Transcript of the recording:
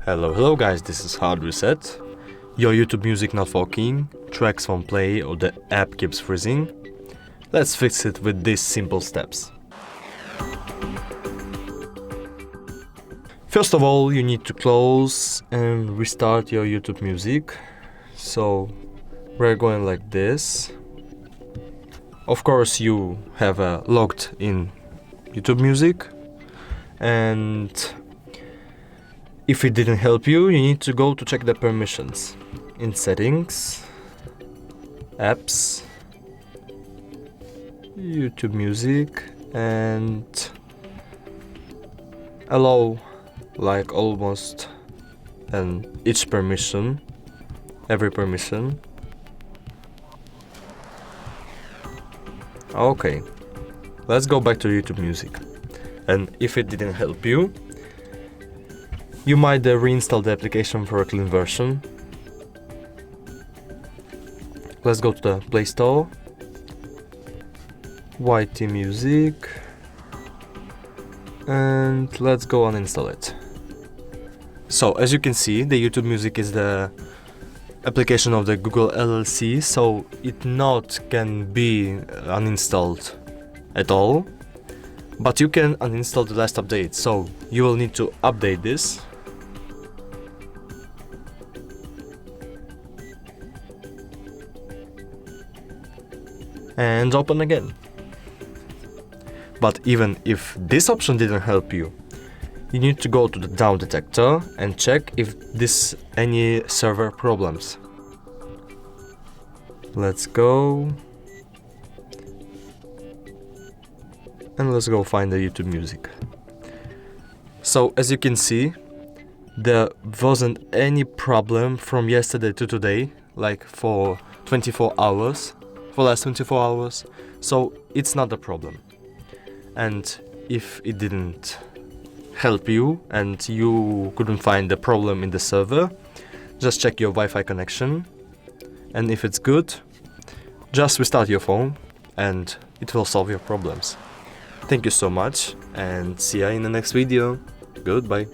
Hello guys, this is Hard Reset. Your YouTube music not working, tracks won't play or the app keeps freezing. Let's fix it with these simple steps. First of all, you need to close and restart your YouTube music. So we're going like this. Of course you have a logged in YouTube music, and if it didn't help you, you need to go to check the permissions in settings, apps, YouTube music, and allow like almost and each permission, every permission. Okay, let's go back to YouTube music, and if it didn't help you, you might reinstall the application for a clean version. Let's go to the Play Store, YT Music, and let's go uninstall it. So as you can see, the YouTube Music is the application of the Google LLC, so it not can be uninstalled at all, but you can uninstall the last update, so you will need to update this. And open again. But even if this option didn't help you, you need to go to the down detector and check if this any server problems. Let's go. And let's go find the YouTube music. So as you can see, there wasn't any problem from yesterday to today, like for 24 hours. For last 24 hours, so it's not a problem. And if it didn't help you and you couldn't find the problem in the server, just check your Wi-Fi connection, and if it's good, just restart your phone and it will solve your problems. Thank you so much, and see ya in the next video. Goodbye.